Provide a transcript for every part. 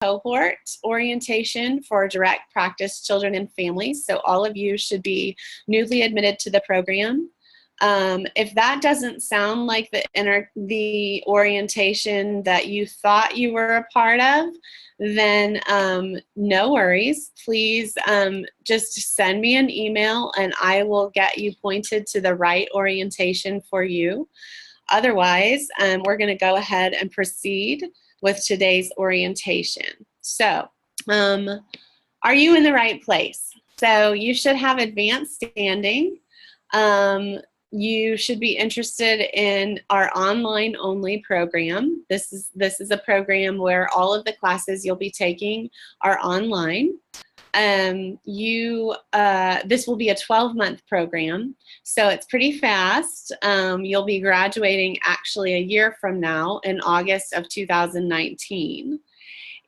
cohort orientation for direct practice children and families. So all of you should be newly admitted to the program. If that doesn't sound like the orientation that you thought you were a part of, then no worries. Please just send me an email and I will get you pointed to the right orientation for you. Otherwise, we're going to go ahead and proceed with today's orientation. So, are you in the right place? So you should have advanced standing. You should be interested in our online only program. This is a program where all of the classes you'll be taking are online. This will be a 12-month program, so it's pretty fast. You'll be graduating actually a year from now in August of 2019.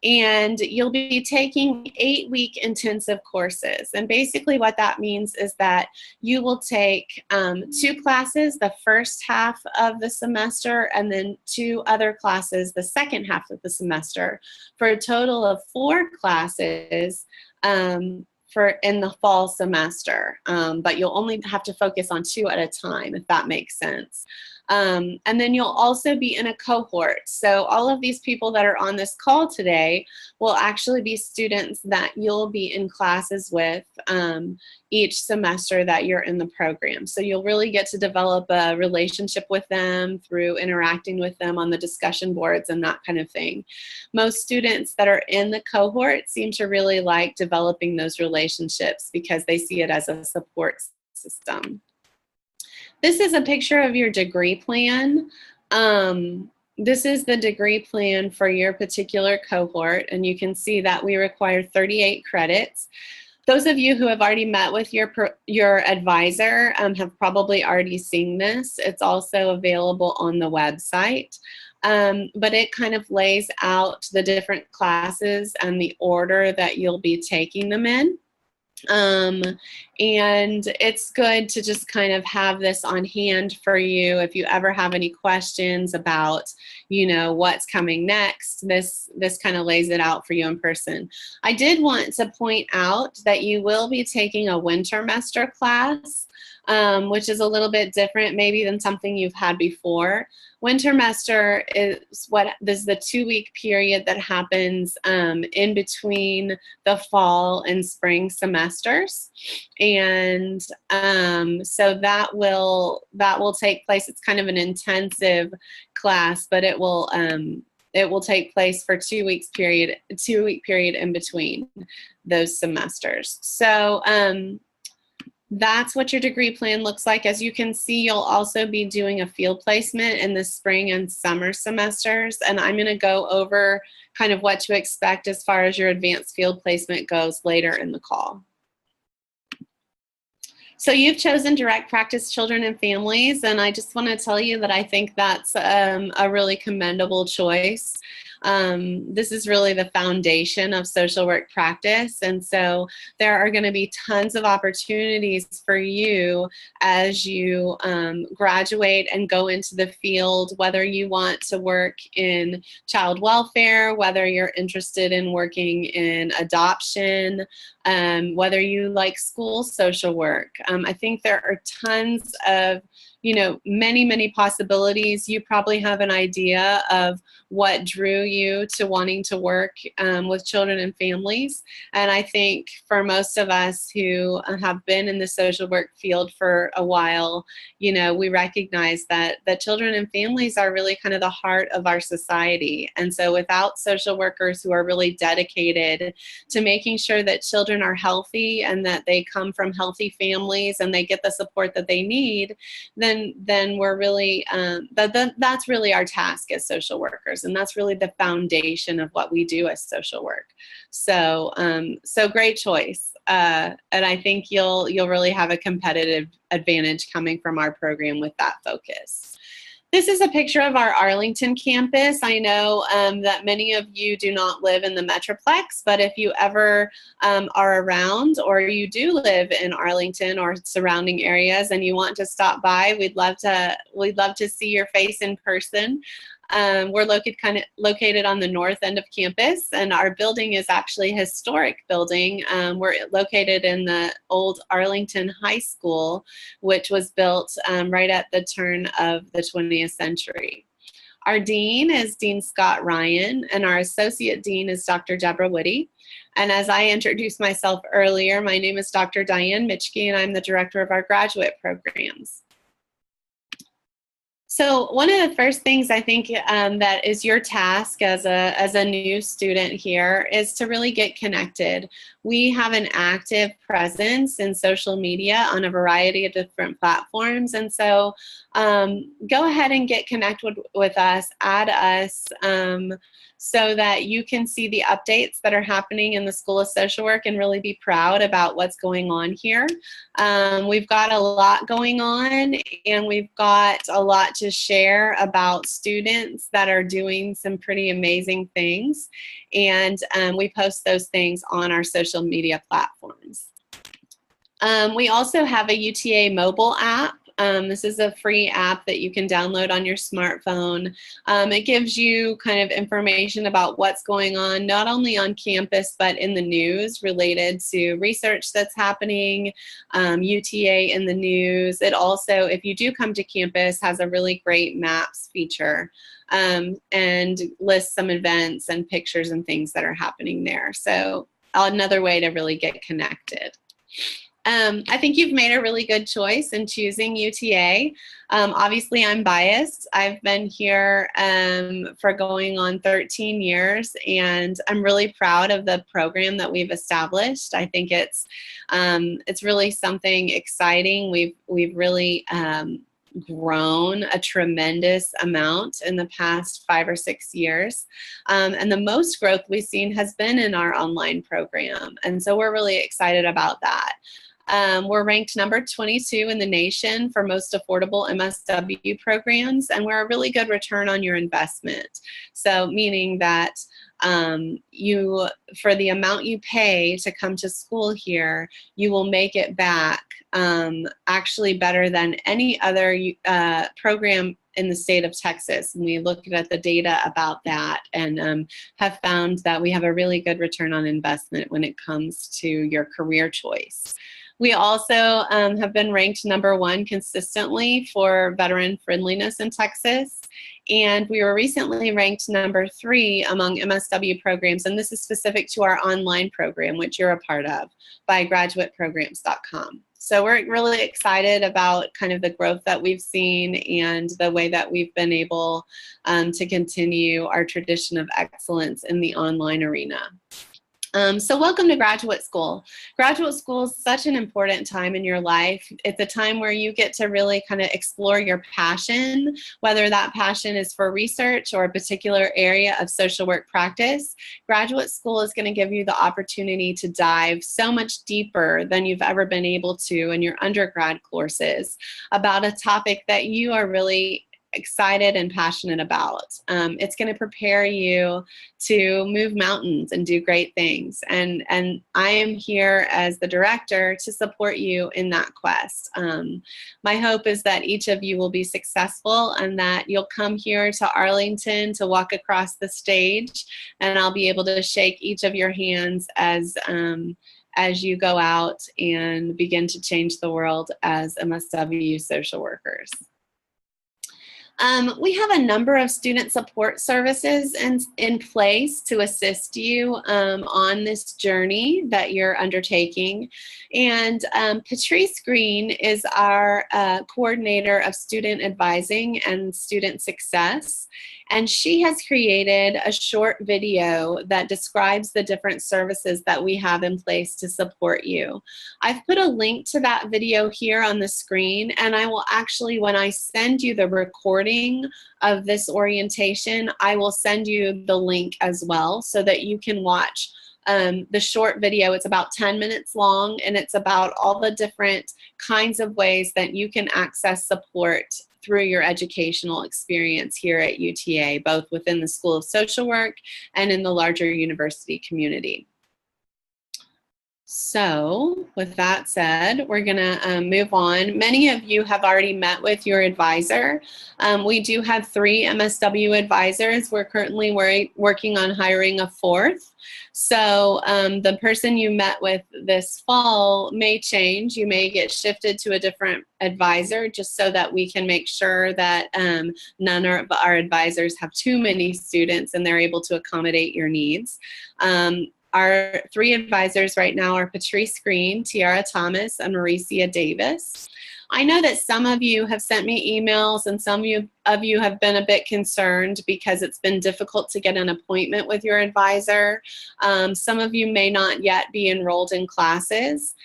And you'll be taking 8-week intensive courses. And basically what that means is that you will take 2 classes the first half of the semester and then 2 other classes the second half of the semester for a total of 4 classes in the fall semester. But you'll only have to focus on 2 at a time, if that makes sense. And then you'll also be in a cohort. So all of these people that are on this call today will actually be students that you'll be in classes with each semester that you're in the program. So you'll really get to develop a relationship with them through interacting with them on the discussion boards and that kind of thing. Most students that are in the cohort seem to really like developing those relationships because they see it as a support system. This is a picture of your degree plan. This is the degree plan for your particular cohort, and you can see that we require 38 credits. Those of you who have already met with your advisor have probably already seen this. It's also available on the website. But it kind of lays out the different classes and the order that you'll be taking them in. And it's good to just kind of have this on hand for you if you ever have any questions about, you know, what's coming next. This kind of lays it out for you in person. I did want to point out that you will be taking a wintermester class, which is a little bit different maybe than something you've had before. Wintermester is the 2-week period that happens in between the fall and spring semesters, and so that will take place. It's kind of an intensive class, but it will take place for 2 week period in between those semesters. So that's what your degree plan looks like. As you can see, you'll also be doing a field placement in the spring and summer semesters, and I'm going to go over kind of what to expect as far as your advanced field placement goes later in the call. So you've chosen direct practice children and families, and I just want to tell you that I think that's a really commendable choice. This is really the foundation of social work practice, and so there are going to be tons of opportunities for you as you graduate and go into the field, whether you want to work in child welfare, whether you're interested in working in adoption, whether you like school social work. I think there are tons of, many possibilities. You probably have an idea of what drew you to wanting to work with children and families. And I think for most of us who have been in the social work field for a while, we recognize that children and families are really kind of the heart of our society. And so without social workers who are really dedicated to making sure that children are healthy and that they come from healthy families and they get the support that they need, then we're really, that's really our task as social workers. And that's really the foundation of what we do as social work. So, so great choice. And I think you'll really have a competitive advantage coming from our program with that focus. This is a picture of our Arlington campus. I know that many of you do not live in the Metroplex, but if you ever are around or you do live in Arlington or surrounding areas and you want to stop by, we'd love to see your face in person. We're located on the north end of campus, and our building is actually a historic building. We're located in the old Arlington High School, which was built right at the turn of the 20th century. Our dean is Dean Scott Ryan, and our associate dean is Dr. Deborah Woody. And as I introduced myself earlier, my name is Dr. Diane Mitchke, and I'm the director of our graduate programs. So one of the first things I think that is your task as a new student here is to really get connected. We have an active presence in social media on a variety of different platforms, and so go ahead and get connected with us, add us, so that you can see the updates that are happening in the School of Social Work and really be proud about what's going on here. We've got a lot going on, and we've got a lot to share about students that are doing some pretty amazing things, and we post those things on our social media platforms. We also have a UTA mobile app. This is a free app that you can download on your smartphone. It gives you kind of information about what's going on, not only on campus, but in the news related to research that's happening, UTA in the news. It also, if you do come to campus, has a really great maps feature and lists some events and pictures and things that are happening there. So another way to really get connected. I think you've made a really good choice in choosing UTA. Obviously, I'm biased. I've been here for going on 13 years, and I'm really proud of the program that we've established. I think it's really something exciting. We've really grown a tremendous amount in the past 5 or 6 years. And the most growth we've seen has been in our online program. And so we're really excited about that. We're ranked number 22 in the nation for most affordable MSW programs, and we're a really good return on your investment. So meaning that for the amount you pay to come to school here, you will make it back actually better than any other program in the state of Texas. And we looked at the data about that and have found that we have a really good return on investment when it comes to your career choice. We also have been ranked number 1 consistently for veteran friendliness in Texas. And we were recently ranked number 3 among MSW programs, and this is specific to our online program, which you're a part of, by graduateprograms.com. So we're really excited about kind of the growth that we've seen and the way that we've been able to continue our tradition of excellence in the online arena. So welcome to graduate school. Graduate school is such an important time in your life. It's a time where you get to really kind of explore your passion, whether that passion is for research or a particular area of social work practice. Graduate school is going to give you the opportunity to dive so much deeper than you've ever been able to in your undergrad courses about a topic that you are really excited and passionate about. It's going to prepare you to move mountains and do great things. And I am here as the director to support you in that quest. My hope is that each of you will be successful and that you'll come here to Arlington to walk across the stage, and I'll be able to shake each of your hands as you go out and begin to change the world as MSW social workers. We have a number of student support services in place to assist you on this journey that you're undertaking. And Patrice Green is our coordinator of student advising and student success. And she has created a short video that describes the different services that we have in place to support you. I've put a link to that video here on the screen, and I will actually, when I send you the recording of this orientation, I will send you the link as well so that you can watch the short video. It's about 10 minutes long, and it's about all the different kinds of ways that you can access support through your educational experience here at UTA, both within the School of Social Work and in the larger university community. So with that said, we're going to move on. Many of you have already met with your advisor. We do have 3 MSW advisors. We're currently working on hiring a 4th. So the person you met with this fall may change. You may get shifted to a different advisor, just so that we can make sure that none of our advisors have too many students and they're able to accommodate your needs. Our 3 advisors right now are Patrice Green, Tiara Thomas, and Mauricia Davis. I know that some of you have sent me emails, and some of you have been a bit concerned because it's been difficult to get an appointment with your advisor. Some of you may not yet be enrolled in classes.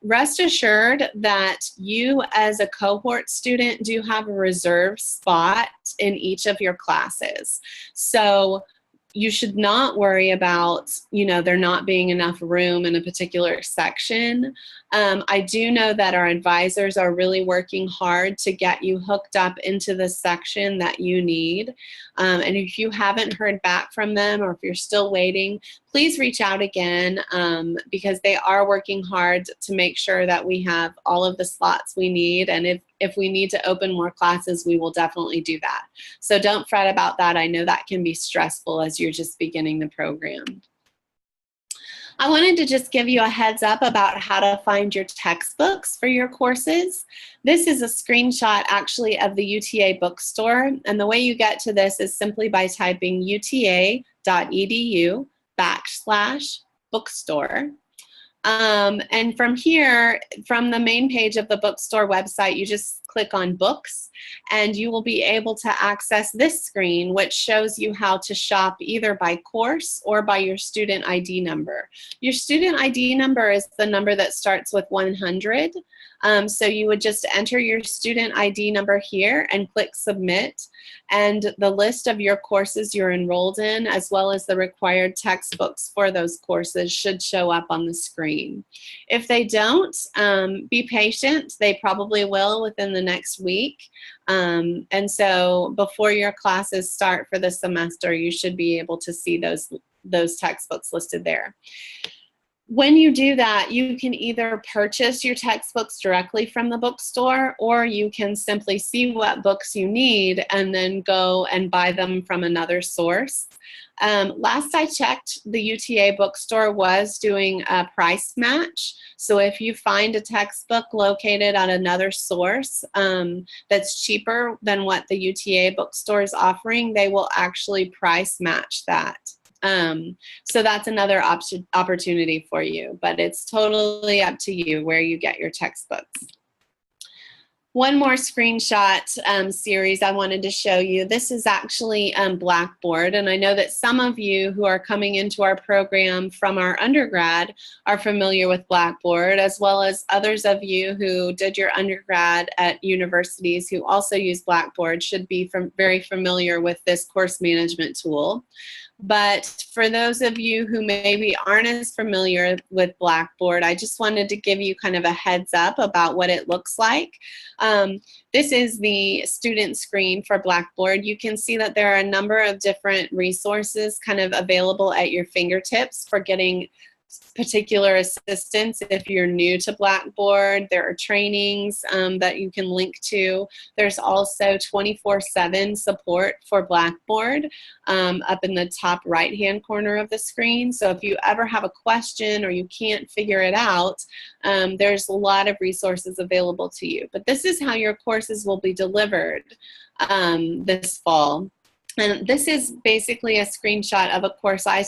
Rest assured that you as a cohort student do have a reserved spot in each of your classes. So you should not worry about, there not being enough room in a particular section. I do know that our advisors are really working hard to get you hooked up into the section that you need. And if you haven't heard back from them, or if you're still waiting, please reach out again, because they are working hard to make sure that we have all of the slots we need. And if we need to open more classes, we will definitely do that. So don't fret about that. I know that can be stressful as you're just beginning the program. I wanted to just give you a heads up about how to find your textbooks for your courses. This is a screenshot actually of the UTA bookstore, and the way you get to this is simply by typing uta.edu/bookstore. And from here, from the main page of the bookstore website, you just click on books, and you will be able to access this screen, which shows you how to shop either by course or by your student ID number. Your student ID number is the number that starts with 100. So you would just enter your student ID number here and click submit, and the list of your courses you're enrolled in, as well as the required textbooks for those courses, should show up on the screen. If they don't, be patient. They probably will within the next week. And so before your classes start for the semester, you should be able to see those textbooks listed there. When you do that, you can either purchase your textbooks directly from the bookstore, or you can simply see what books you need and then go and buy them from another source. Last I checked, the UTA bookstore was doing a price match. So if you find a textbook located at another source that's cheaper than what the UTA bookstore is offering, they will actually price match that. So that's another opportunity for you, but it's totally up to you where you get your textbooks. One more screenshot series I wanted to show you. This is actually Blackboard, and I know that some of you who are coming into our program from our undergrad are familiar with Blackboard, as well as others of you who did your undergrad at universities who also use Blackboard should be very familiar with this course management tool. But for those of you who maybe aren't as familiar with Blackboard, I just wanted to give you kind of a heads up about what it looks like. This is the student screen for Blackboard. You can see that there are a number of different resources kind of available at your fingertips for getting particular assistance. If you're new to Blackboard, there are trainings that you can link to. There's also 24/7 support for Blackboard up in the top right-hand corner of the screen. So if you ever have a question or you can't figure it out, there's a lot of resources available to you. But this is how your courses will be delivered this fall. And this is basically a screenshot of a course I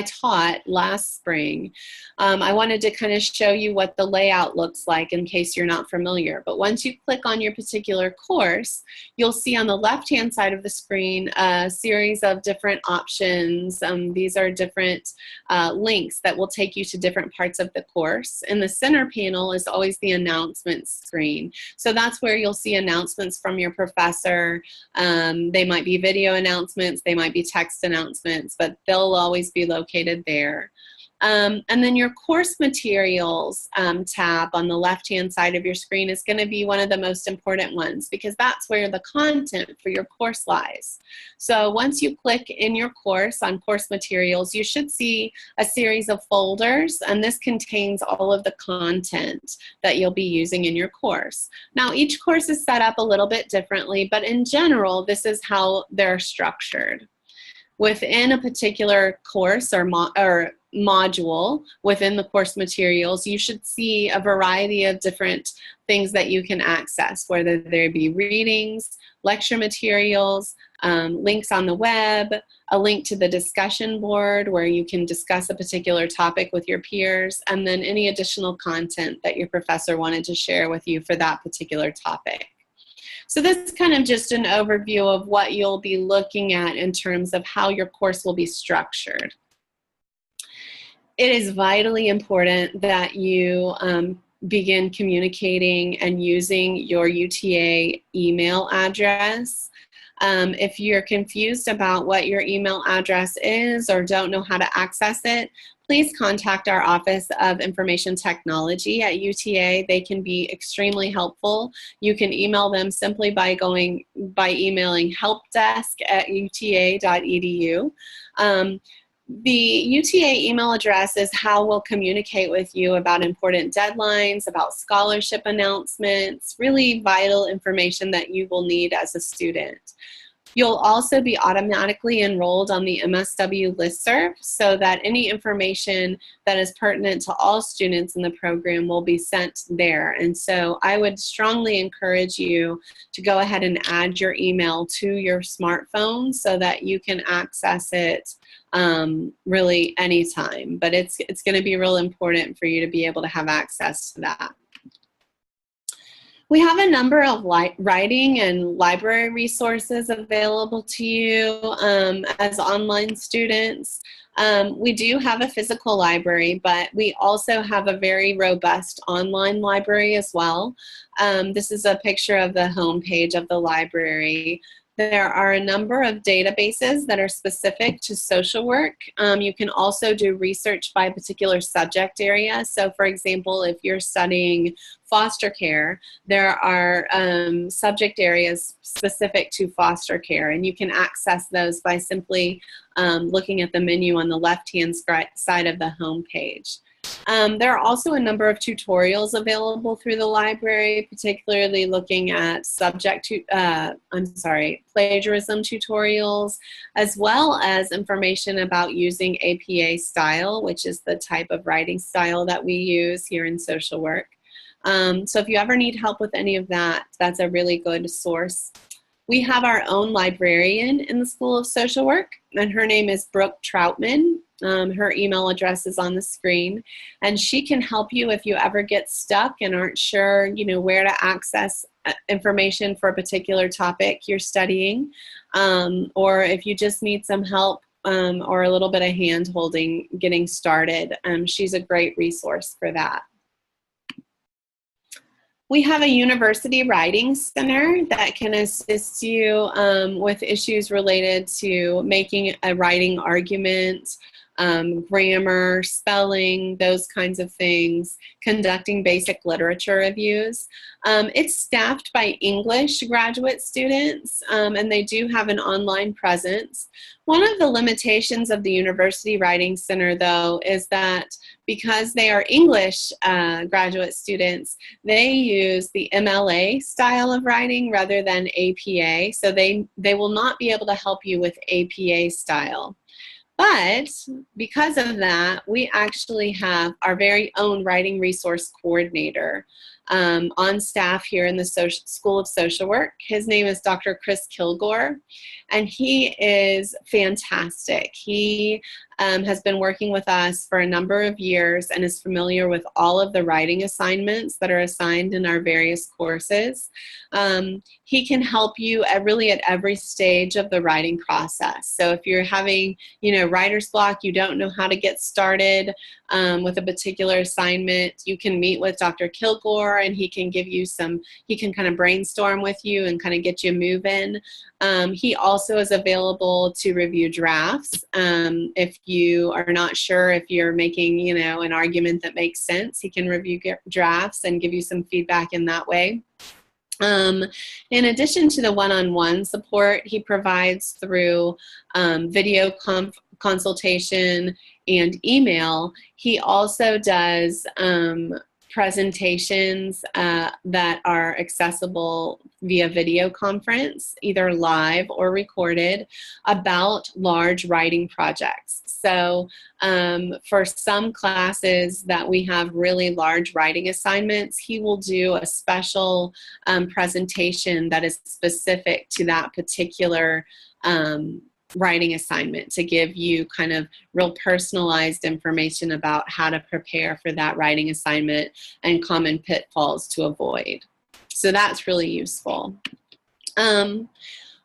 taught last spring. I wanted to kind of show you what the layout looks like in case you're not familiar. But once you click on your particular course, you'll see on the left-hand side of the screen a series of different options. These are different links that will take you to different parts of the course. In the center panel is always the announcements screen. So that's where you'll see announcements from your professor. They might be video announcements, they might be text announcements, but they'll always be located there. And then your course materials tab on the left-hand side of your screen is going to be one of the most important ones, because that's where the content for your course lies. So once you click in your course on course materials, you should see a series of folders, and this contains all of the content that you'll be using in your course. Now, each course is set up a little bit differently, but in general, this is how they're structured. Within a particular course or module within the course materials, you should see a variety of different things that you can access, whether they be readings, lecture materials, links on the web, a link to the discussion board where you can discuss a particular topic with your peers, and then any additional content that your professor wanted to share with you for that particular topic. So this is kind of just an overview of what you'll be looking at in terms of how your course will be structured. It is vitally important that you begin communicating and using your UTA email address. If you're confused about what your email address is or don't know how to access it, please contact our Office of Information Technology at UTA. They can be extremely helpful. You can email them simply by emailing helpdesk@uta.edu. The UTA email address is how we'll communicate with you about important deadlines, about scholarship announcements, really vital information that you will need as a student. You'll also be automatically enrolled on the MSW listserv, so that any information that is pertinent to all students in the program will be sent there. And so I would strongly encourage you to go ahead and add your email to your smartphone so that you can access it really anytime. But it's going to be real important for you to be able to have access to that. We have a number of writing and library resources available to you as online students. We do have a physical library, but we also have a very robust online library as well. This is a picture of the homepage of the library. There are a number of databases that are specific to social work. You can also do research by a particular subject area. So for example, if you're studying foster care, there are subject areas specific to foster care, and you can access those by simply looking at the menu on the left-hand side of the home page. There are also a number of tutorials available through the library, particularly looking at plagiarism tutorials, as well as information about using APA style, which is the type of writing style that we use here in social work. So if you ever need help with any of that, that's a really good source. We have our own librarian in the School of Social Work, and her name is Brooke Troutman. Her email address is on the screen, and she can help you if you ever get stuck and aren't sure, where to access information for a particular topic you're studying, or if you just need some help or a little bit of hand-holding getting started. She's a great resource for that. We have a university writing center that can assist you with issues related to making a writing argument, grammar, spelling, those kinds of things, conducting basic literature reviews. It's staffed by English graduate students, and they do have an online presence. One of the limitations of the University Writing Center, though, is that because they are English graduate students, they use the MLA style of writing rather than APA, so they will not be able to help you with APA style. But because of that, we actually have our very own writing resource coordinator on staff here in the School of Social Work. His name is Dr. Chris Kilgore, and he is fantastic. He has been working with us for a number of years and is familiar with all of the writing assignments that are assigned in our various courses. He can help you really at every stage of the writing process. So if you're having, writer's block, you don't know how to get started with a particular assignment, you can meet with Dr. Kilgore more, and he can give you he can kind of brainstorm with you and kind of get you moving. He also is available to review drafts. If you are not sure if you're making, an argument that makes sense, he can review drafts and give you some feedback in that way. In addition to the one-on-one support he provides through video consultation and email, he also does presentations that are accessible via video conference, either live or recorded, about large writing projects. So for some classes that we have really large writing assignments, he will do a special presentation that is specific to that particular writing assignment, to give you kind of real personalized information about how to prepare for that writing assignment and common pitfalls to avoid. So that's really useful.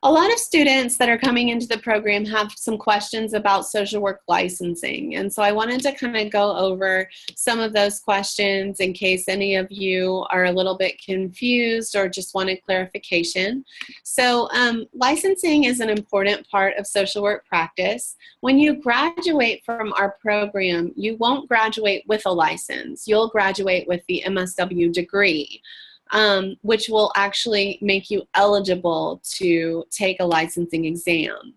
A lot of students that are coming into the program have some questions about social work licensing, and so I wanted to kind of go over some of those questions in case any of you are a little bit confused or just wanted clarification. So licensing is an important part of social work practice. When you graduate from our program, you won't graduate with a license. You'll graduate with the MSW degree. Which will actually make you eligible to take a licensing exam.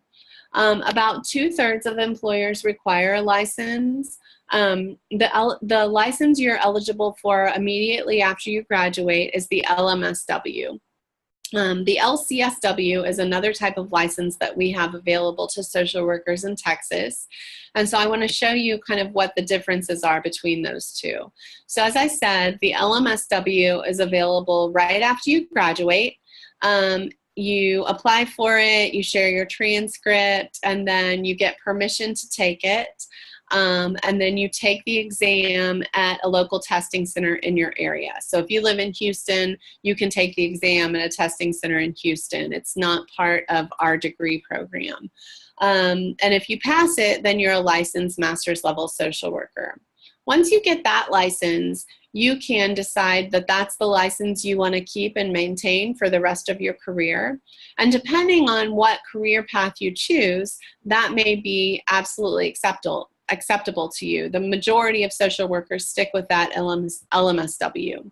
About 2/3 of employers require a license. The license you're eligible for immediately after you graduate is the LMSW. The LCSW is another type of license that we have available to social workers in Texas. And so I want to show you kind of what the differences are between those two. So as I said, the LMSW is available right after you graduate. You apply for it, you share your transcript, and then you get permission to take it. And then you take the exam at a local testing center in your area. So if you live in Houston, you can take the exam at a testing center in Houston. It's not part of our degree program. And if you pass it, then you're a licensed master's level social worker. Once you get that license, you can decide that that's the license you want to keep and maintain for the rest of your career. And depending on what career path you choose, that may be absolutely acceptable to you. The majority of social workers stick with that LMSW.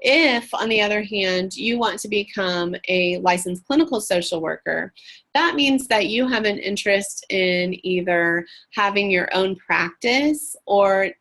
If, on the other hand, you want to become a licensed clinical social worker, that means that you have an interest in either having your own practice or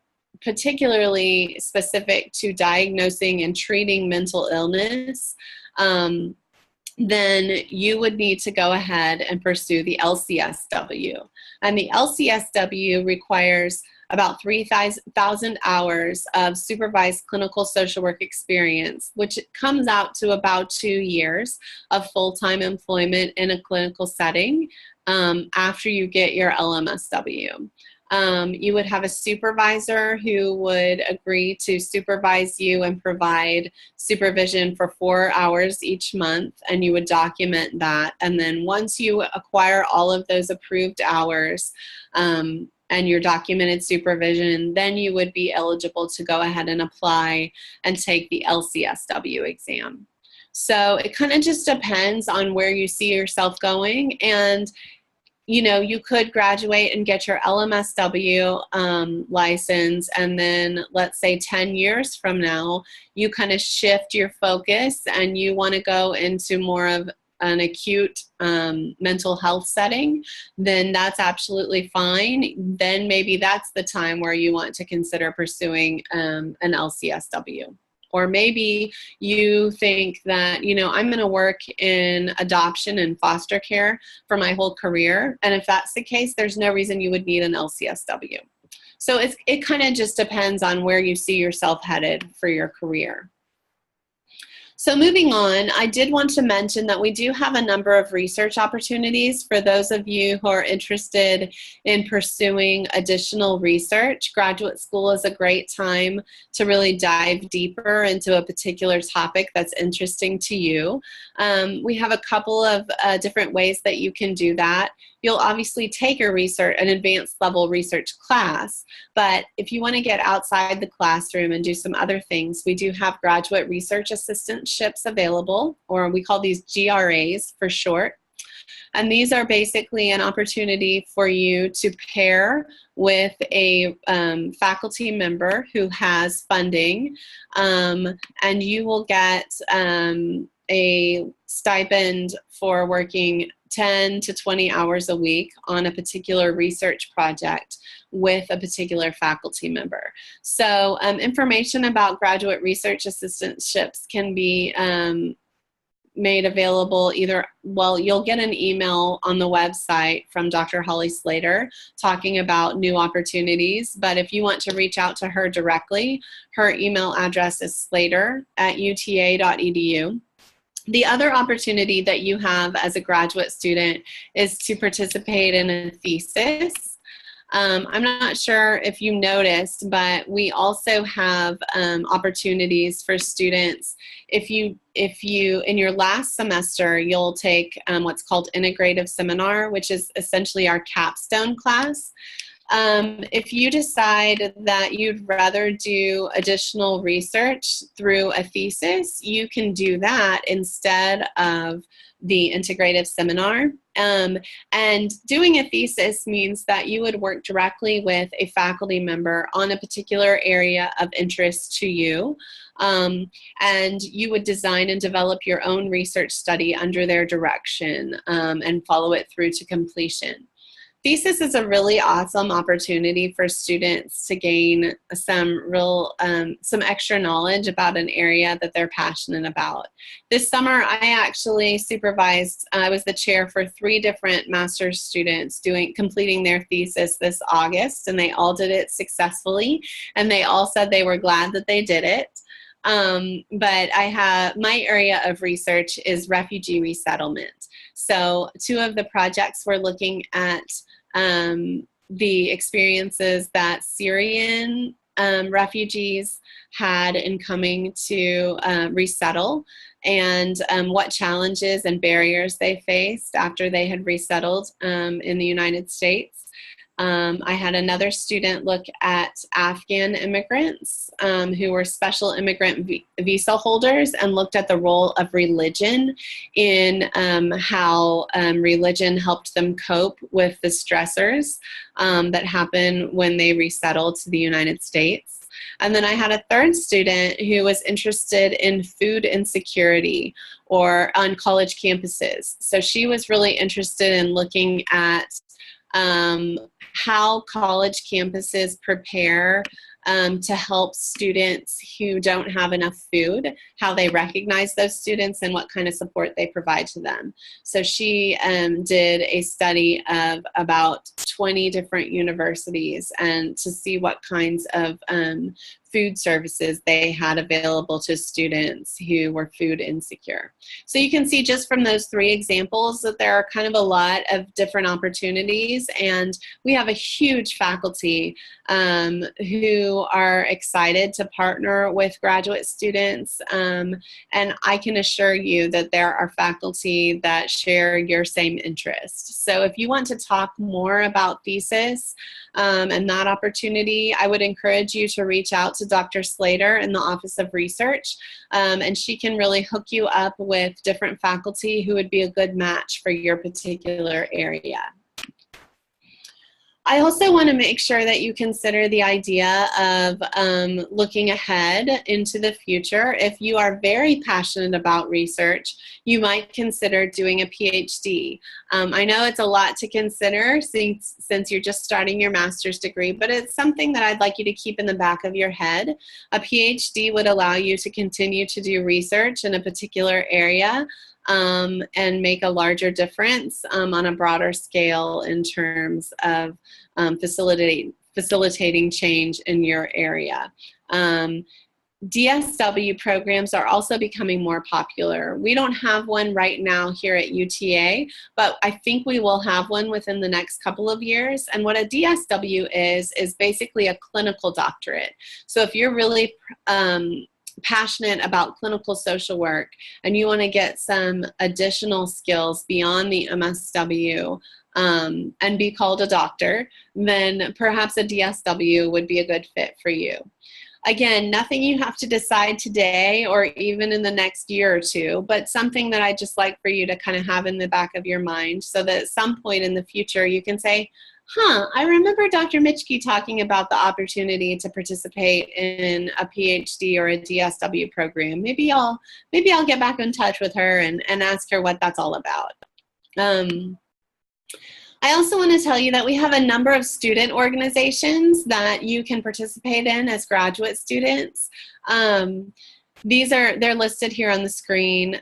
particularly specific to diagnosing and treating mental illness, then you would need to go ahead and pursue the LCSW. And the LCSW requires about 3,000 hours of supervised clinical social work experience, which comes out to about 2 years of full-time employment in a clinical setting after you get your LMSW. You would have a supervisor who would agree to supervise you and provide supervision for 4 hours each month, and you would document that. And then once you acquire all of those approved hours and your documented supervision, then you would be eligible to go ahead and apply and take the LCSW exam. So it kind of just depends on where you see yourself going. And you could graduate and get your LMSW license, and then let's say 10 years from now, you kind of shift your focus and you want to go into more of an acute mental health setting, then that's absolutely fine. Then maybe that's the time where you want to consider pursuing an LCSW. Or maybe you think that, I'm going to work in adoption and foster care for my whole career. And if that's the case, there's no reason you would need an LCSW. So it kind of just depends on where you see yourself headed for your career. So moving on, I did want to mention that we do have a number of research opportunities for those of you who are interested in pursuing additional research. Graduate school is a great time to really dive deeper into a particular topic that's interesting to you. We have a couple of different ways that you can do that. you'll obviously take an advanced level research class, but if you want to get outside the classroom and do some other things, we do have graduate research assistantships available, or we call these GRAs for short. And these are basically an opportunity for you to pair with a faculty member who has funding, and you will get a stipend for working 10 to 20 hours a week on a particular research project with a particular faculty member. So information about graduate research assistantships can be made available either, well, you'll get an email on the website from Dr. Holly Slater talking about new opportunities, but if you want to reach out to her directly, her email address is slater@uta.edu. The other opportunity that you have as a graduate student is to participate in a thesis. I'm not sure if you noticed, but we also have opportunities for students. If you in your last semester, you'll take what's called integrative seminar, which is essentially our capstone class. If you decide that you'd rather do additional research through a thesis, you can do that instead of the integrative seminar. And doing a thesis means that you would work directly with a faculty member on a particular area of interest to you. And you would design and develop your own research study under their direction and follow it through to completion. Thesis is a really awesome opportunity for students to gain some extra knowledge about an area that they're passionate about. This summer, I actually supervised, I was the chair for 3 different master's students completing their thesis this August, and they all did it successfully, and they all said they were glad that they did it. But my area of research is refugee resettlement. So 2 of the projects were looking at the experiences that Syrian refugees had in coming to resettle, and what challenges and barriers they faced after they had resettled in the United States. I had another student look at Afghan immigrants who were special immigrant visa holders and looked at the role of religion in how religion helped them cope with the stressors that happen when they resettled to the United States. And then I had a third student who was interested in food insecurity or on college campuses. So she was really interested in looking at how college campuses prepare to help students who don't have enough food, how they recognize those students and what kind of support they provide to them. So she did a study of about 20 different universities and to see what kinds of food services they had available to students who were food insecure. So you can see just from those 3 examples that there are kind of a lot of different opportunities, and we have a huge faculty who are excited to partner with graduate students, and I can assure you that there are faculty that share your same interests. So if you want to talk more about thesis and that opportunity, I would encourage you to reach out to Dr. Slater in the Office of Research, and she can really hook you up with different faculty who would be a good match for your particular area. I also want to make sure that you consider the idea of looking ahead into the future. If you are very passionate about research, you might consider doing a PhD. I know it's a lot to consider since you're just starting your master's degree, but it's something that I'd like you to keep in the back of your head. A PhD would allow you to continue to do research in a particular area and make a larger difference on a broader scale in terms of facilitating change in your area. DSW programs are also becoming more popular. We don't have one right now here at UTA, but I think we will have one within the next couple of years. And what a DSW is basically a clinical doctorate. So if you're really passionate about clinical social work and you want to get some additional skills beyond the MSW, and be called a doctor, then perhaps a DSW would be a good fit for you. Again, nothing you have to decide today or even in the next year or two, but something that I'd just like for you to kind of have in the back of your mind so that at some point in the future you can say, I remember Dr. Mitchke talking about the opportunity to participate in a PhD or a DSW program. Maybe I'll get back in touch with her and ask her what that's all about. I also want to tell you that we have a number of student organizations that you can participate in as graduate students. They're listed here on the screen.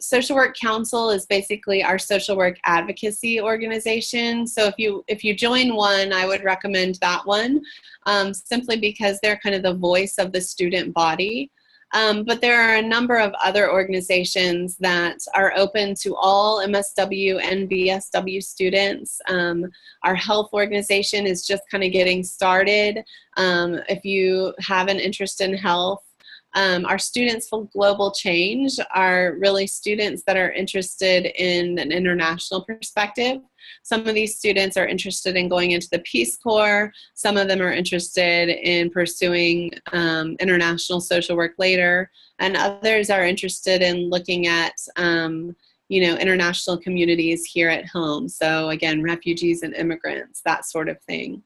Social Work Council is basically our social work advocacy organization. So if you join one, I would recommend that one, simply because they're kind of the voice of the student body. But there are a number of other organizations that are open to all MSW and BSW students. Our health organization is just kind of getting started. If you have an interest in health, our Students for Global Change are really students that are interested in an international perspective. Some of these students are interested in going into the Peace Corps. Some of them are interested in pursuing international social work later. And others are interested in looking at international communities here at home. So again, refugees and immigrants, that sort of thing.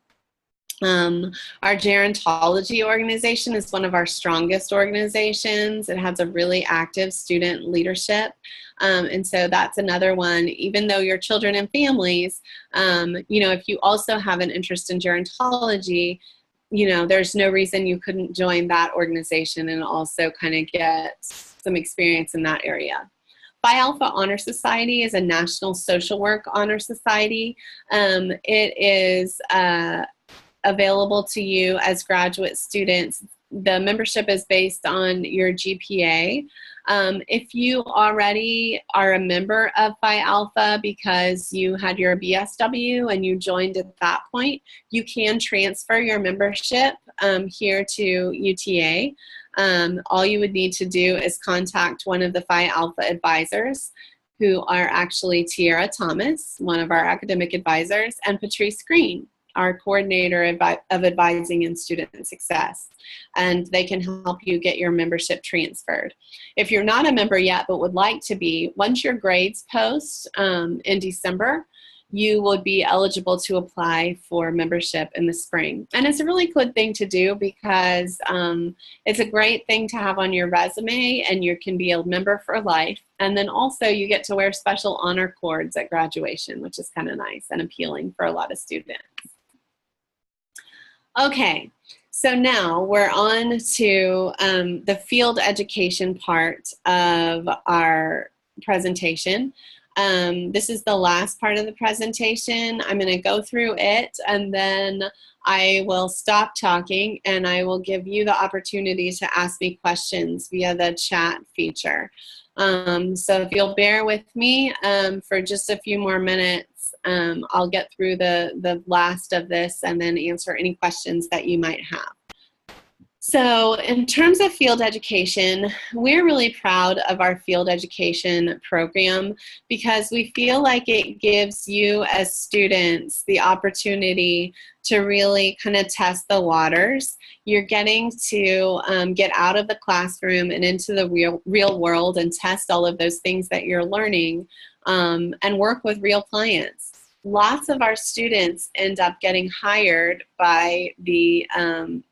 Our gerontology organization is one of our strongest organizations. It has a really active student leadership. And so that's another one, even though your children and families, if you also have an interest in gerontology, there's no reason you couldn't join that organization and also kind of get some experience in that area. Phi Alpha Honor Society is a national social work honor society. It is available to you as graduate students. The membership is based on your GPA. If you already are a member of Phi Alpha because you had your BSW and you joined at that point, you can transfer your membership here to UTA. All you would need to do is contact one of the Phi Alpha advisors, who are actually Tiara Thomas, one of our academic advisors, and Patrice Green, our coordinator of advising and student success, and they can help you get your membership transferred. If you're not a member yet but would like to be, once your grades post in December, you would be eligible to apply for membership in the spring. And it's a really good thing to do because it's a great thing to have on your resume, and you can be a member for life. And then also you get to wear special honor cords at graduation, which is kind of nice and appealing for a lot of students. Okay, so now we're on to the field education part of our presentation. This is the last part of the presentation. I'm going to go through it, and then I will stop talking, and I will give you the opportunity to ask me questions via the chat feature. So if you'll bear with me for just a few more minutes, I'll get through the last of this and then answer any questions that you might have. So in terms of field education, we're really proud of our field education program because we feel like it gives you as students the opportunity to really kind of test the waters. You're getting to get out of the classroom and into the real world and test all of those things that you're learning and work with real clients. Lots of our students end up getting hired by the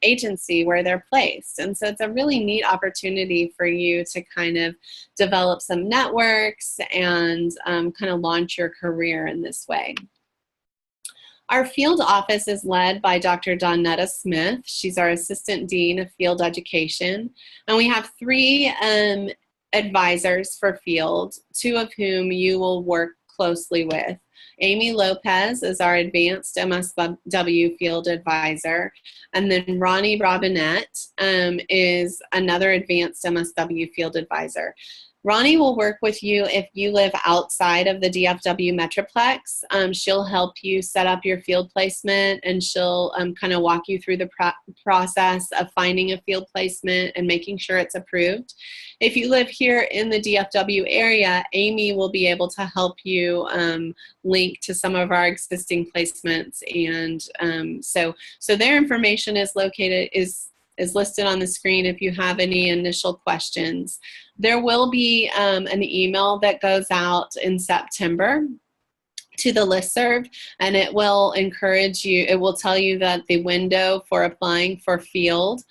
agency where they're placed. And so it's a really neat opportunity for you to kind of develop some networks and kind of launch your career in this way. Our field office is led by Dr. Dawnetta Smith. She's our Assistant Dean of Field Education. And we have 3 advisors for field, 2 of whom you will work closely with. Amy Lopez is our Advanced MSW Field Advisor, and then Ronnie Robinette is another Advanced MSW Field Advisor. Ronnie will work with you if you live outside of the DFW Metroplex. She'll help you set up your field placement, and she'll kind of walk you through the process of finding a field placement and making sure it's approved. If you live here in the DFW area, Amy will be able to help you link to some of our existing placements, and so their information is listed on the screen if you have any initial questions. There will be an email that goes out in September to the listserv, and it will encourage you, it will tell you that the window for applying for field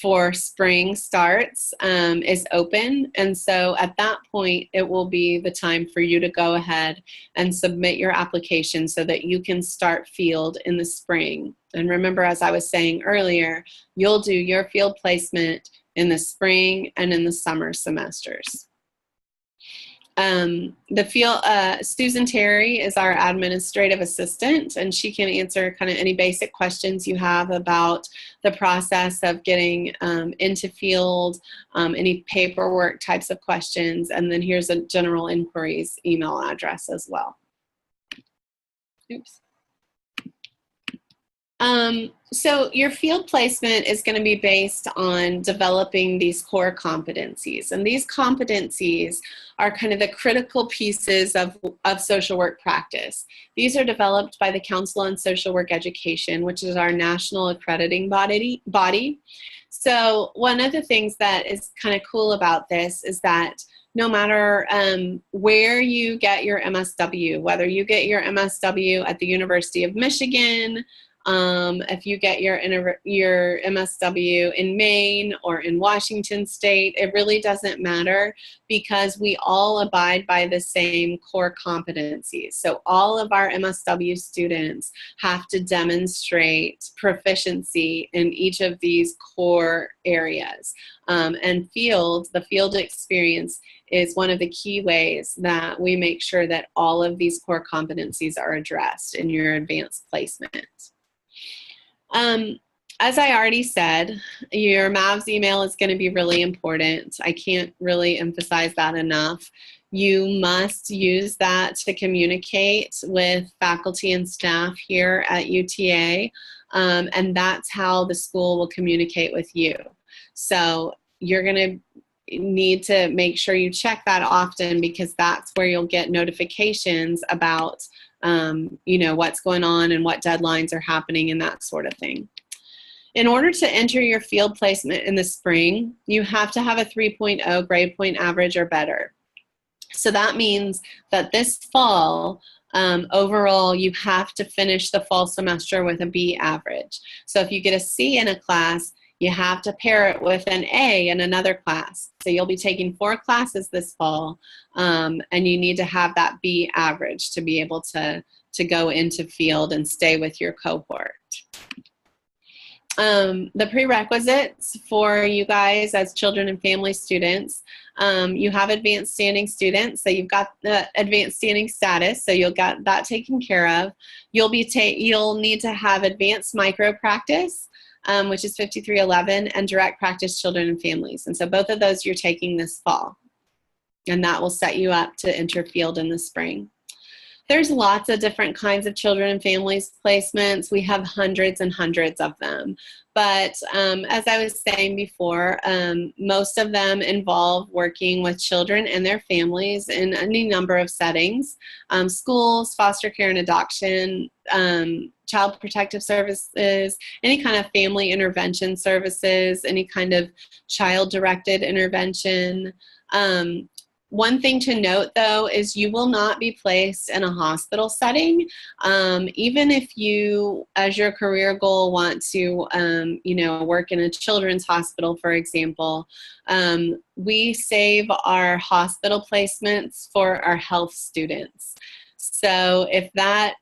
for spring starts is open, and so at that point it will be the time for you to go ahead and submit your application so that you can start field in the spring. And remember, as I was saying earlier, you'll do your field placement in the spring and in the summer semesters. Susan Terry is our administrative assistant, and she can answer kind of any basic questions you have about the process of getting into field, any paperwork types of questions, and then here's a general inquiries email address as well. Oops. So your field placement is going to be based on developing these core competencies, and these competencies are kind of the critical pieces of social work practice. These are developed by the Council on Social Work Education, which is our national accrediting body. So one of the things that is kind of cool about this is that no matter where you get your MSW, whether you get your MSW at the University of Michigan, if you get your MSW in Maine or in Washington State, it really doesn't matter because we all abide by the same core competencies. So all of our MSW students have to demonstrate proficiency in each of these core areas. And the field experience is one of the key ways that we make sure that all of these core competencies are addressed in your advanced placement. As I already said, your MAVS email is going to be really important. I can't really emphasize that enough. You must use that to communicate with faculty and staff here at UTA, and that's how the school will communicate with you. So you're going to need to make sure you check that often, because that's where you'll get notifications about what's going on and what deadlines are happening and that sort of thing. In order to enter your field placement in the spring, you have to have a 3.0 grade point average or better. So that means that this fall, overall, you have to finish the fall semester with a B average. So if you get a C in a class, you have to pair it with an A in another class. So you'll be taking 4 classes this fall, and you need to have that B average to be able to go into field and stay with your cohort. The prerequisites for you guys as children and family students, you have advanced standing students, so you've got the advanced standing status, so you'll got that taken care of. You'll need to have advanced micro practice, which is 5311, and direct practice children and families. And so both of those you're taking this fall, and that will set you up to enter field in the spring. There's lots of different kinds of children and families placements. We have hundreds and hundreds of them. But as I was saying before, most of them involve working with children and their families in any number of settings. Schools, foster care and adoption, child protective services, any kind of family intervention services, any kind of child-directed intervention. One thing to note, though, is you will not be placed in a hospital setting. Even if you, as your career goal, want to, work in a children's hospital, for example, we save our hospital placements for our health students. So if that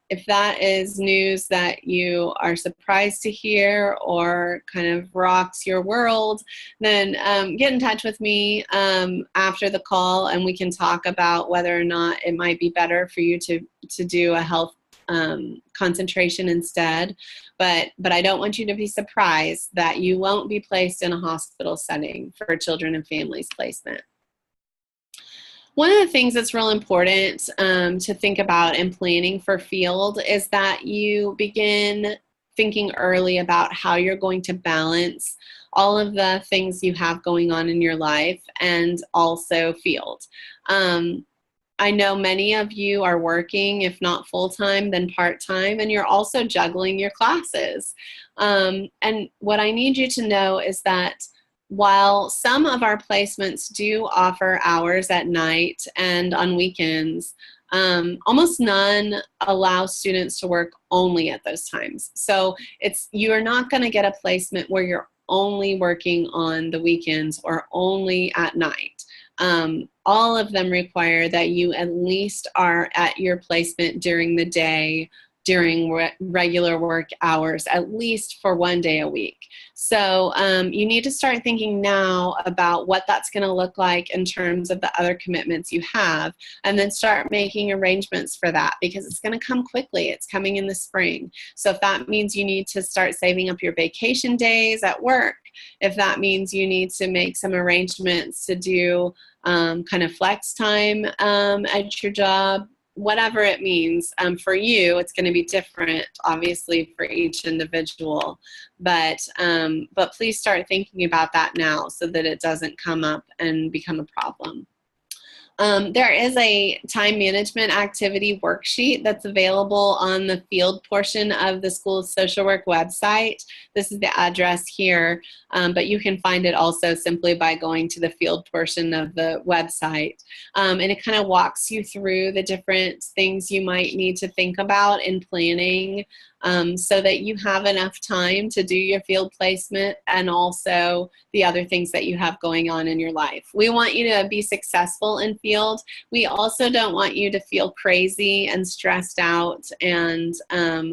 is news that you are surprised to hear or kind of rocks your world, then get in touch with me after the call, and we can talk about whether or not it might be better for you to do a health concentration instead. But I don't want you to be surprised that you won't be placed in a hospital setting for children and families placement. One of the things that's real important to think about in planning for field is that you begin thinking early about how you're going to balance all of the things you have going on in your life and also field. I know many of you are working, if not full-time, then part-time, and you're also juggling your classes. And what I need you to know is that while some of our placements do offer hours at night and on weekends, almost none allow students to work only at those times. So you're not going to get a placement where you're only working on the weekends or only at night. All of them require that you at least are at your placement during the day, during regular work hours, at least for 1 day a week. So you need to start thinking now about what that's going to look like in terms of the other commitments you have, and then start making arrangements for that, because it's going to come quickly. It's coming in the spring. So if that means you need to start saving up your vacation days at work, if that means you need to make some arrangements to do kind of flex time at your job, whatever it means, for you, it's going to be different, obviously, for each individual. But please start thinking about that now so that it doesn't come up and become a problem. There is a time management activity worksheet that's available on the field portion of the School of Social Work website. This is the address here, but you can find it also simply by going to the field portion of the website. And it kind of walks you through the different things you might need to think about in planning, so that you have enough time to do your field placement and also the other things that you have going on in your life. We want you to be successful in field. We also don't want you to feel crazy and stressed out and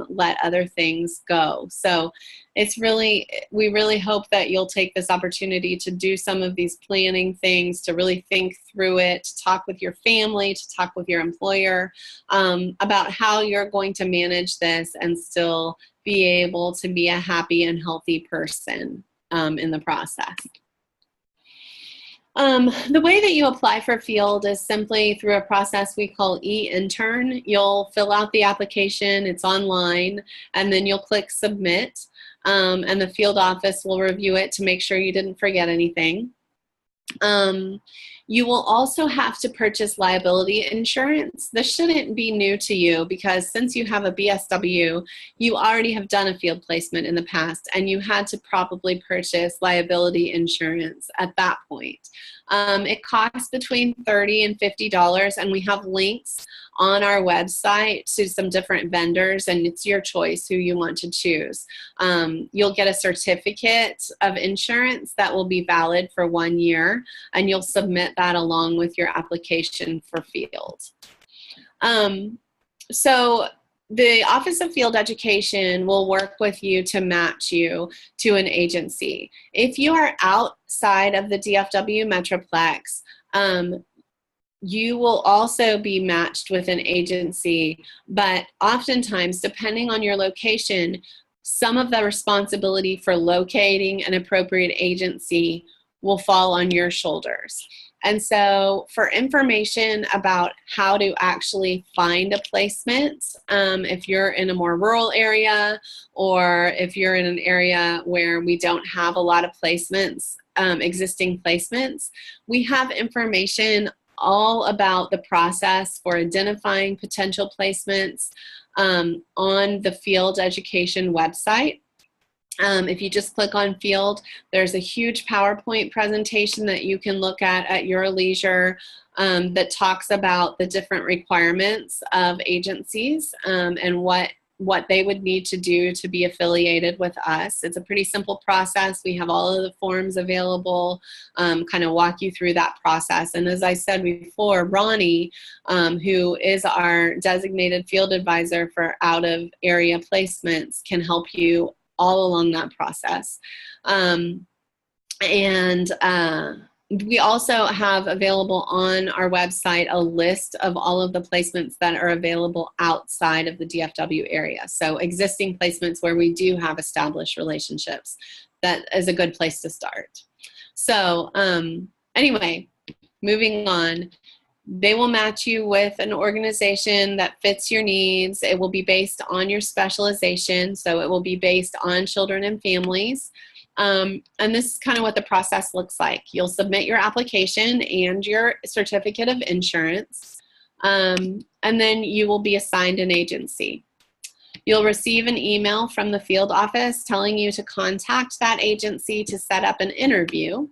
let other things go. So we really hope that you'll take this opportunity to do some of these planning things, to really think through it, to talk with your family, to talk with your employer about how you're going to manage this and still be able to be a happy and healthy person in the process. The way that you apply for field is simply through a process we call e-intern. You'll fill out the application, it's online, and then you'll click submit, and the field office will review it to make sure you didn't forget anything. You will also have to purchase liability insurance. This shouldn't be new to you, because since you have a BSW, you already have done a field placement in the past, and you had to probably purchase liability insurance at that point. It costs between $30 and $50, and we have links on our website to some different vendors, and it's your choice who you want to choose. You'll get a certificate of insurance that will be valid for 1 year, and you'll submit that along with your application for field. So the Office of Field Education will work with you to match you to an agency. If you are outside of the DFW Metroplex, you will also be matched with an agency, but oftentimes, depending on your location, some of the responsibility for locating an appropriate agency will fall on your shoulders. And so for information about how to actually find a placement, if you're in a more rural area, or if you're in an area where we don't have a lot of placements, existing placements, we have information all about the process for identifying potential placements on the Field Education website. If you just click on field, there's a huge PowerPoint presentation that you can look at your leisure that talks about the different requirements of agencies and what they would need to do to be affiliated with us. It's a pretty simple process. We have all of the forms available, kind of walk you through that process. And as I said before, Ronnie, who is our designated field advisor for out-of-area placements, can help you all along that process. We also have available on our website a list of all of the placements that are available outside of the DFW area. So existing placements where we do have established relationships. That is a good place to start. So anyway, moving on. They will match you with an organization that fits your needs. It will be based on your specialization, so it will be based on children and families. And this is kind of what the process looks like. You'll submit your application and your certificate of insurance, and then you will be assigned an agency. You'll receive an email from the field office telling you to contact that agency to set up an interview.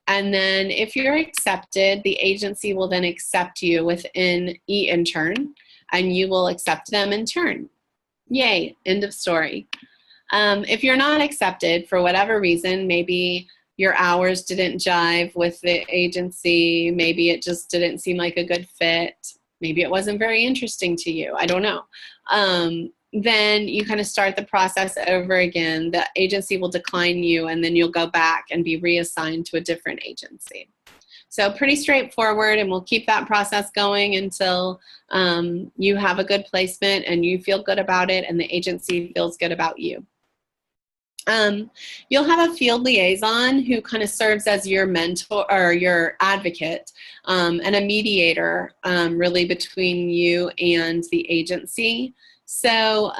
And then if you're accepted, the agency will then accept you within eIntern, and you will accept them in turn. Yay, end of story. If you're not accepted for whatever reason, maybe your hours didn't jive with the agency, maybe it just didn't seem like a good fit, maybe it wasn't very interesting to you, I don't know. Then you kind of start the process over again. The agency will decline you, and then you'll go back and be reassigned to a different agency. So pretty straightforward, and we'll keep that process going until you have a good placement and you feel good about it and the agency feels good about you. You'll have a field liaison who kind of serves as your mentor or your advocate, and a mediator really between you and the agency. So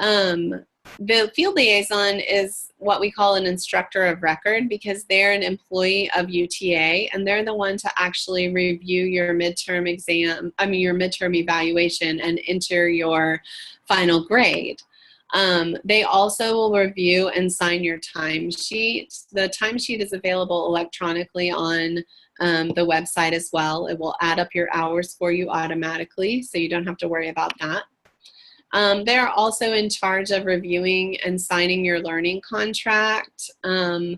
the field liaison is what we call an instructor of record, because they're an employee of UTA, and they're the one to actually review your midterm exam, your midterm evaluation and enter your final grade. They also will review and sign your timesheet. The timesheet is available electronically on the website as well. It will add up your hours for you automatically, so you don't have to worry about that. They're also in charge of reviewing and signing your learning contract, and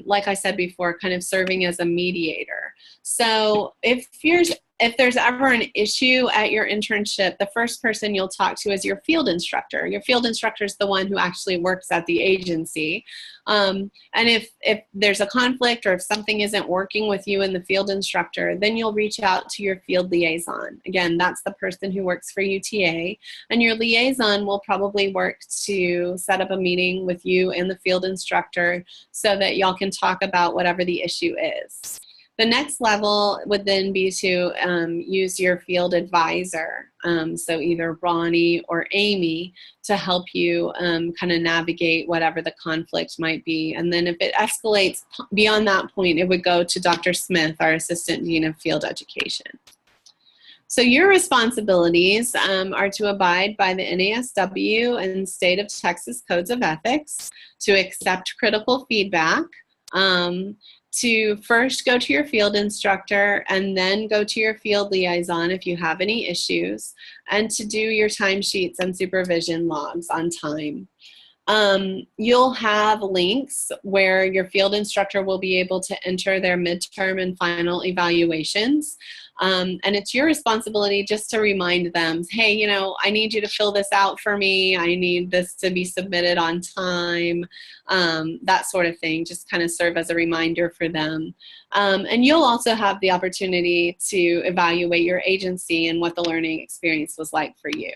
like I said before, kind of serving as a mediator. So if there's ever an issue at your internship, the first person you'll talk to is your field instructor. Your field instructor is the one who actually works at the agency. And if there's a conflict or if something isn't working with you and the field instructor, then you'll reach out to your field liaison. Again, that's the person who works for UTA. And your liaison will probably work to set up a meeting with you and the field instructor so that y'all can talk about whatever the issue is. The next level would then be to use your field advisor, so either Ronnie or Amy, to help you kind of navigate whatever the conflict might be. And then if it escalates beyond that point, it would go to Dr. Smith, our Assistant Dean of Field Education. So your responsibilities are to abide by the NASW and State of Texas Codes of Ethics, to accept critical feedback, to first go to your field instructor and then go to your field liaison if you have any issues, and to do your timesheets and supervision logs on time. You'll have links where your field instructor will be able to enter their midterm and final evaluations. And it's your responsibility just to remind them, hey, you know, I need you to fill this out for me. I need this to be submitted on time, that sort of thing. Just kind of serve as a reminder for them. And you'll also have the opportunity to evaluate your agency and what the learning experience was like for you.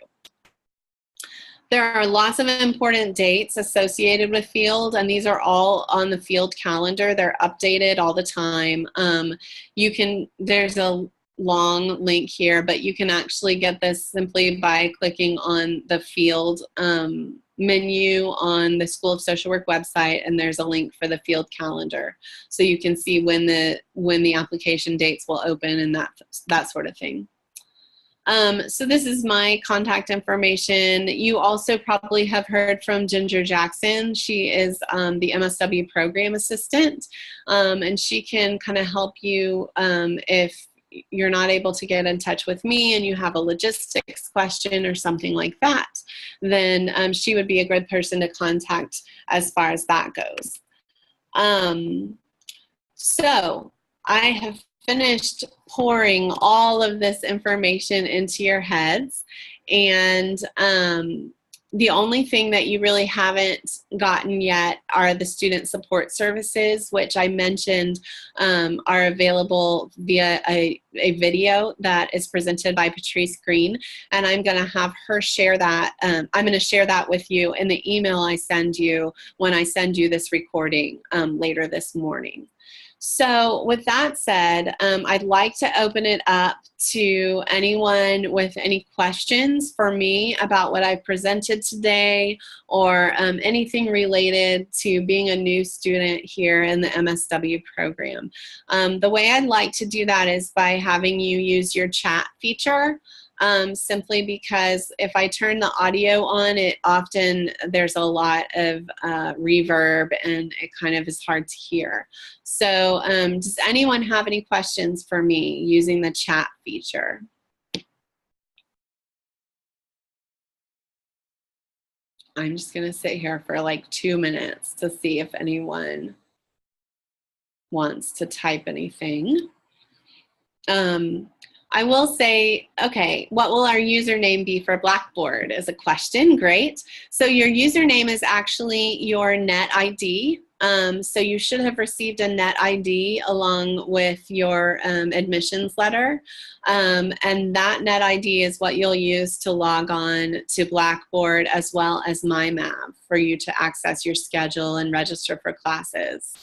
There are lots of important dates associated with field, and these are all on the field calendar. They're updated all the time. There's a long link here, but you can actually get this simply by clicking on the field menu on the School of Social Work website, and there's a link for the field calendar. So you can see when the application dates will open and that sort of thing. So this is my contact information. You also probably have heard from Ginger Jackson. She is the MSW program assistant, and she can kind of help you if you're not able to get in touch with me and you have a logistics question or something like that, then she would be a good person to contact as far as that goes. So I have finished pouring all of this information into your heads, and the only thing that you really haven't gotten yet are the student support services, which I mentioned are available via a a video that is presented by Patrice Green, and I'm going to have her share that. I'm going to share that with you in the email I send you when I send you this recording later this morning. So with that said, I'd like to open it up to anyone with any questions for me about what I presented today, or anything related to being a new student here in the MSW program. The way I'd like to do that is by having you use your chat feature. Simply because if I turn the audio on, there's a lot of reverb and it kind of is hard to hear. So does anyone have any questions for me using the chat feature? I'm just going to sit here for like 2 minutes to see if anyone wants to type anything. I will say, okay, what will our username be for Blackboard is a question. Great. So your username is actually your net ID. So you should have received a net ID along with your admissions letter. And that net ID is what you'll use to log on to Blackboard as well as MyMav for you to access your schedule and register for classes.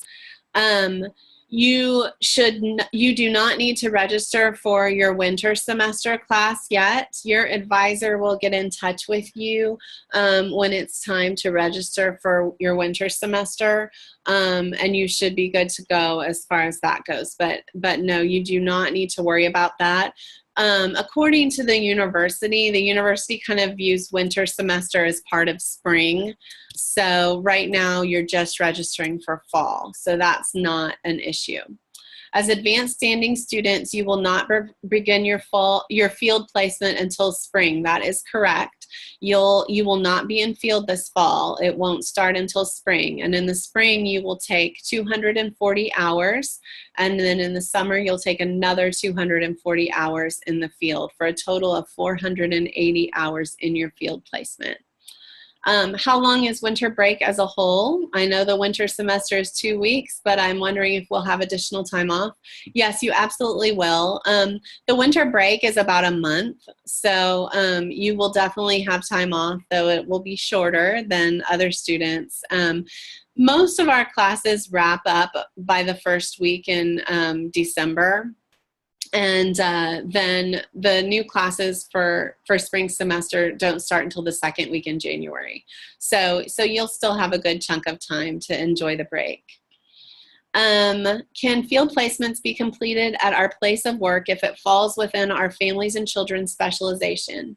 You do not need to register for your winter semester class yet. Your advisor will get in touch with you when it's time to register for your winter semester, and you should be good to go as far as that goes. But no, you do not need to worry about that. According to the university kind of views winter semester as part of spring. So right now you're just registering for fall. So that's not an issue. As advanced standing students, you will not begin your field placement until spring. That is correct. You will not be in field this fall. It won't start until spring. And in the spring, you will take 240 hours. And then in the summer, you'll take another 240 hours in the field for a total of 480 hours in your field placement. How long is winter break as a whole? I know the winter semester is 2 weeks, but I'm wondering if we'll have additional time off. Yes, you absolutely will. The winter break is about a month, so you will definitely have time off, though it will be shorter than other students. Most of our classes wrap up by the first week in December. And then the new classes for spring semester don't start until the second week in January. So you'll still have a good chunk of time to enjoy the break. Can field placements be completed at our place of work if it falls within our families and children specialization?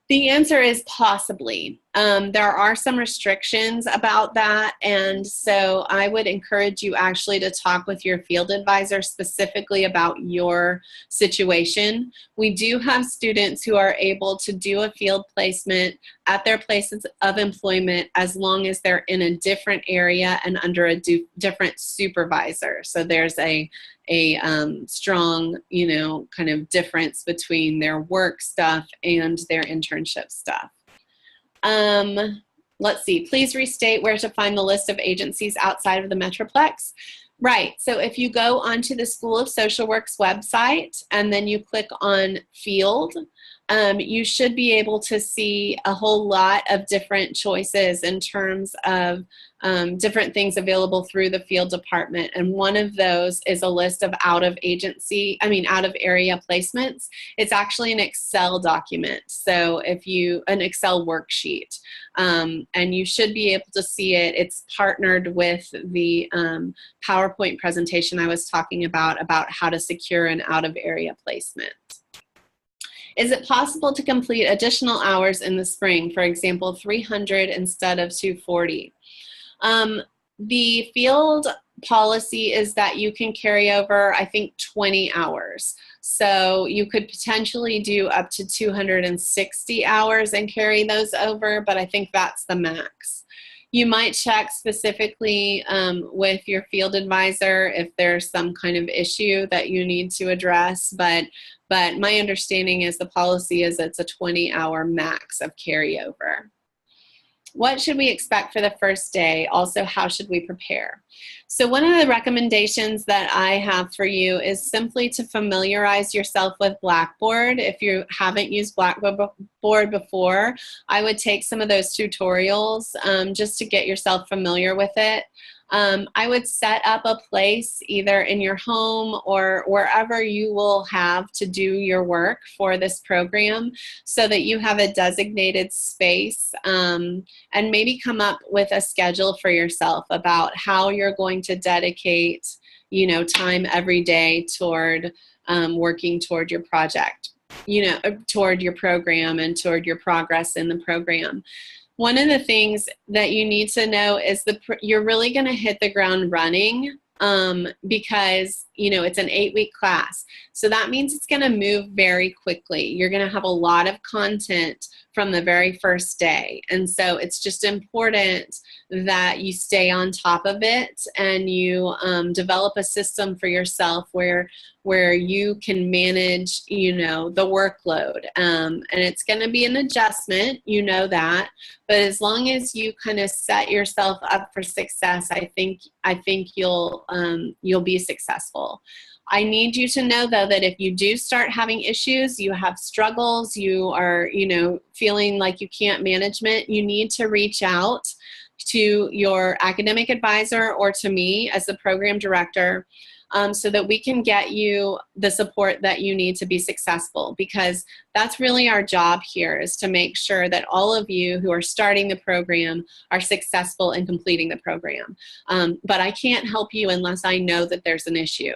The answer is possibly. There are some restrictions about that, and so I would encourage you actually to talk with your field advisor specifically about your situation. We do have students who are able to do a field placement at their places of employment as long as they're in a different area and under a different supervisor. So there's a strong, kind of difference between their work stuff and their internship stuff. Let's see, please restate where to find the list of agencies outside of the Metroplex. Right, so if you go onto the School of Social Work's website and then you click on field, you should be able to see a whole lot of different choices in terms of different things available through the field department. And one of those is a list of out of area placements. It's actually an Excel document. So an Excel worksheet, and you should be able to see it. It's partnered with the PowerPoint presentation I was talking about how to secure an out of area placement. Is it possible to complete additional hours in the spring, for example, 300 instead of 240? The field policy is that you can carry over, I think, 20 hours. So you could potentially do up to 260 hours and carry those over, but I think that's the max. You might check specifically with your field advisor if there's some kind of issue that you need to address, but my understanding is the policy is it's a 20-hour max of carryover. What should we expect for the first day? Also, how should we prepare? So one of the recommendations that I have for you is simply to familiarize yourself with Blackboard. If you haven't used Blackboard before, I would take some of those tutorials just to get yourself familiar with it. I would set up a place either in your home or wherever you will have to do your work for this program so that you have a designated space, and maybe come up with a schedule for yourself about how you're going to dedicate, you know, time every day toward working toward your project, you know, toward your program and toward your progress in the program. One of the things that you need to know is you're really going to hit the ground running because, you know, it's an 8-week class. So that means it's going to move very quickly. You're going to have a lot of content from the very first day. And so it's just important that you stay on top of it and you develop a system for yourself where you can manage, you know, the workload. And it's going to be an adjustment, you know that, but as long as you kind of set yourself up for success, I think you'll be successful. I need you to know, though, that if you do start having issues, you have struggles, you are, you know, feeling like you can't manage it, you need to reach out to your academic advisor or to me as the program director, so that we can get you the support that you need to be successful, because that's really our job here, is to make sure that all of you who are starting the program are successful in completing the program. But I can't help you unless I know that there's an issue.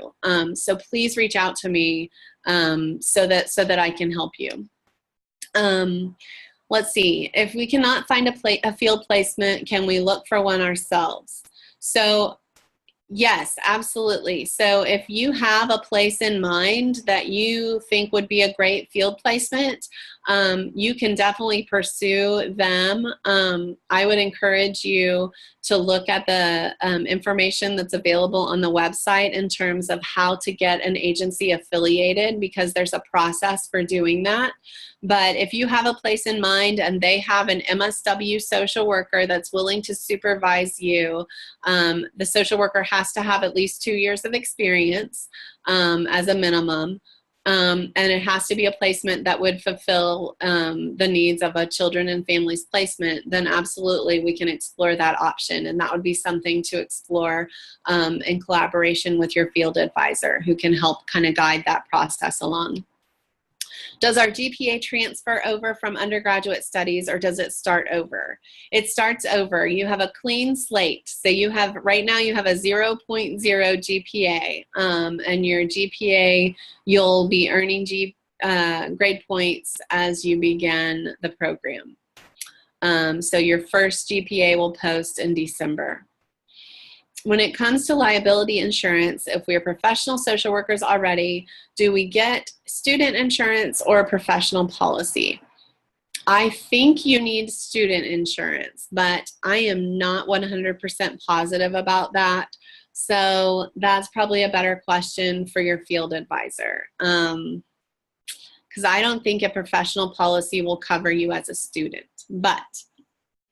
So please reach out to me so that I can help you. Let's see, if we cannot find a field placement, can we look for one ourselves? So yes, absolutely. So if you have a place in mind that you think would be a great field placement, you can definitely pursue them. I would encourage you to look at the information that's available on the website in terms of how to get an agency affiliated, because there's a process for doing that. But if you have a place in mind and they have an MSW social worker that's willing to supervise you, the social worker has to have at least 2 years of experience as a minimum. And it has to be a placement that would fulfill the needs of a children and families placement, then absolutely we can explore that option. And that would be something to explore in collaboration with your field advisor, who can help kind of guide that process along. Does our GPA transfer over from undergraduate studies, or does it start over? It starts over. You have a clean slate. So you have, right now you have a 0.0 GPA, and your GPA, you'll be earning grade points as you begin the program. So your first GPA will post in December. When it comes to liability insurance, if we're professional social workers already, do we get student insurance or professional policy? I think you need student insurance, but I am not 100% positive about that. So that's probably a better question for your field advisor, because I don't think a professional policy will cover you as a student, but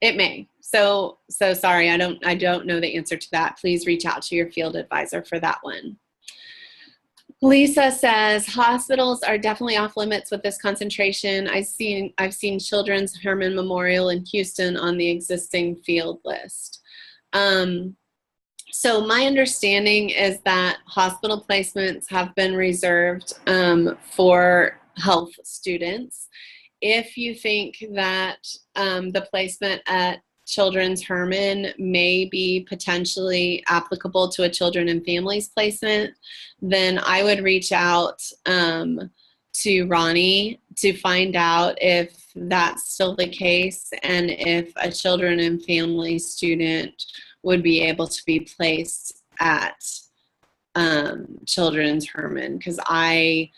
it may. So sorry, I don't know the answer to that. Please reach out to your field advisor for that one. Lisa says, hospitals are definitely off limits with this concentration. I've seen Children's Herman Memorial in Houston on the existing field list. So my understanding is that hospital placements have been reserved for health students. If you think that the placement at Children's Herman may be potentially applicable to a children and families placement, then I would reach out to Ronnie to find out if that's still the case and if a children and family student would be able to be placed at Children's Herman, because I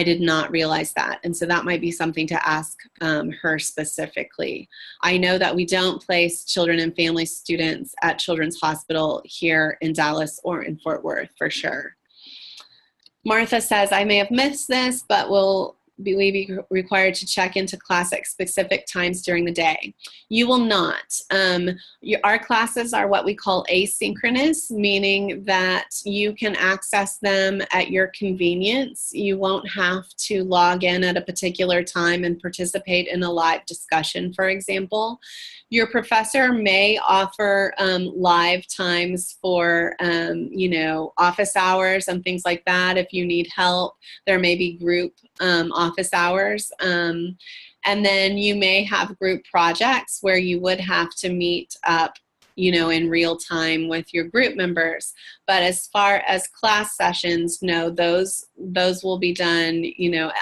did not realize that. And so that might be something to ask her specifically. I know that we don't place children and family students at Children's Hospital here in Dallas or in Fort Worth for sure. Martha says, I may have missed this, but will be required to check into class at specific times during the day? You will not. Our classes are what we call asynchronous, meaning that you can access them at your convenience. You won't have to log in at a particular time and participate in a live discussion, for example. Your professor may offer live times for, office hours and things like that. If you need help, there may be group office hours. And then you may have group projects where you would have to meet up, in real time with your group members. But as far as class sessions, no, those will be done,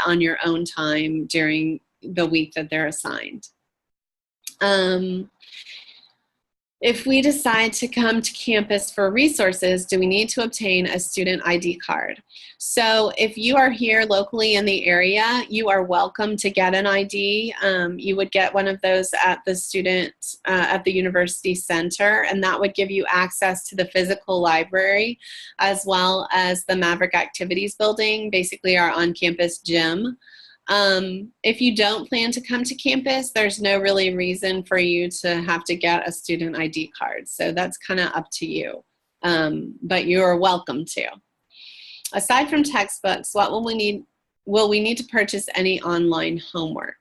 on your own time during the week that they're assigned. If we decide to come to campus for resources, do we need to obtain a student ID card? So if you are here locally in the area, you are welcome to get an ID. You would get one of those at the university center, and that would give you access to the physical library as well as the Maverick Activities Building, basically our on-campus gym. If you don't plan to come to campus, there's no really reason for you to have to get a student ID card. So that's kind of up to you, but you're welcome to. Aside from textbooks, what will we need? Will we need to purchase any online homework?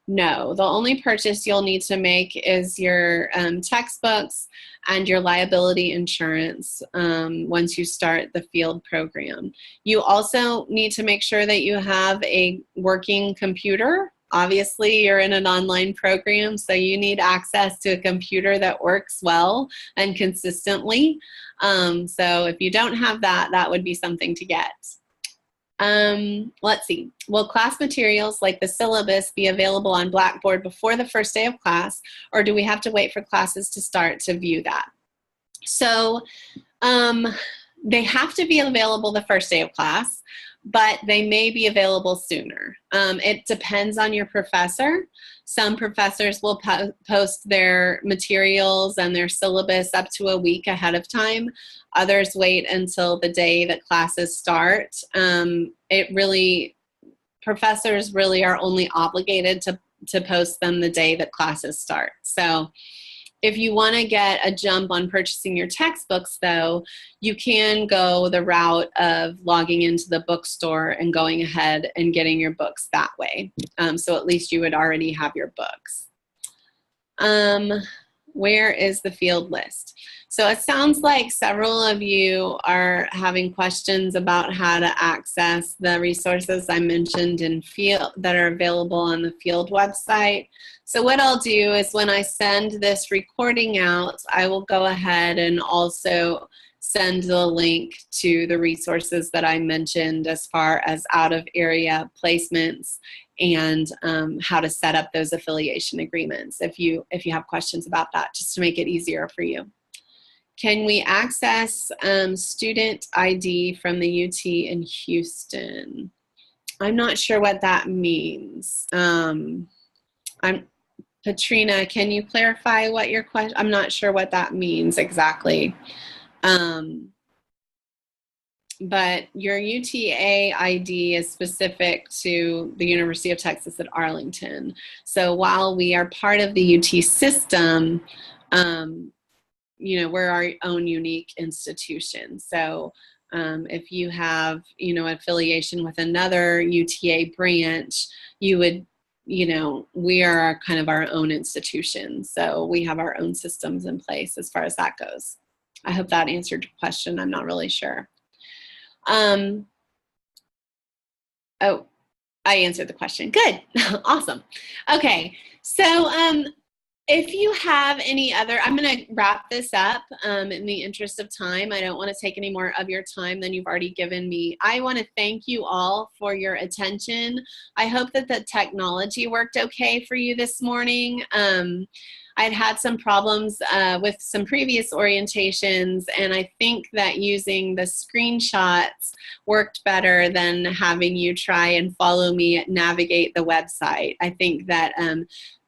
No, the only purchase you'll need to make is your textbooks and your liability insurance once you start the field program. You also need to make sure that you have a working computer. Obviously, you're in an online program, so you need access to a computer that works well and consistently. So if you don't have that, that would be something to get. Let's see. Will class materials like the syllabus be available on Blackboard before the first day of class, or do we have to wait for classes to start to view that? So they have to be available the first day of class, but they may be available sooner. It depends on your professor. Some professors will post their materials and their syllabus up to a week ahead of time. Others wait until the day that classes start. Professors really are only obligated to post them the day that classes start. So if you want to get a jump on purchasing your textbooks, though, you can go the route of logging into the bookstore and going ahead and getting your books that way. So at least you would already have your books. Where is the field list? So it sounds like several of you are having questions about how to access the resources I mentioned in field that are available on the field website. So what I'll do is when I send this recording out, I will go ahead and also send the link to the resources that I mentioned as far as out-of-area placements and how to set up those affiliation agreements if you have questions about that, just to make it easier for you. Can we access student ID from the UT in Houston? I'm not sure what that means. Patrina, can you clarify what your question? I'm not sure what that means exactly. But your UTA ID is specific to the University of Texas at Arlington. So while we are part of the UT system, we're our own unique institution. So if you have, affiliation with another UTA branch, you would, we are kind of our own institution. So we have our own systems in place as far as that goes. I hope that answered your question. I'm not really sure. Oh, I answered the question. Good. Awesome. Okay. So if you have any other, I'm going to wrap this up in the interest of time. I don't want to take any more of your time than you've already given me. I want to thank you all for your attention. I hope that the technology worked okay for you this morning. I'd had some problems with some previous orientations, and I think that using the screenshots worked better than having you try and follow me navigate the website. I think that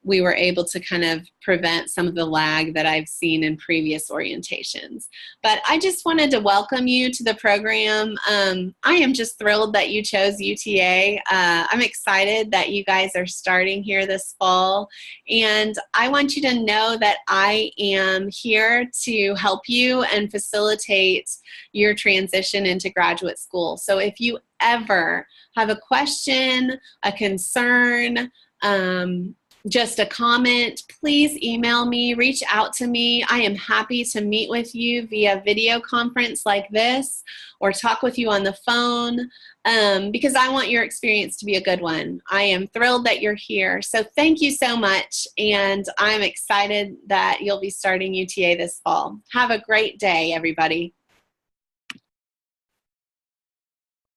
we were able to kind of prevent some of the lag that I've seen in previous orientations. But I just wanted to welcome you to the program. I am just thrilled that you chose UTA. I'm excited that you guys are starting here this fall. And I want you to know that I am here to help you and facilitate your transition into graduate school. So if you ever have a question, a concern, just a comment, please email me, reach out to me. I am happy to meet with you via video conference like this or talk with you on the phone because I want your experience to be a good one. I am thrilled that you're here. So thank you so much, and I'm excited that you'll be starting UTA this fall. Have a great day, everybody.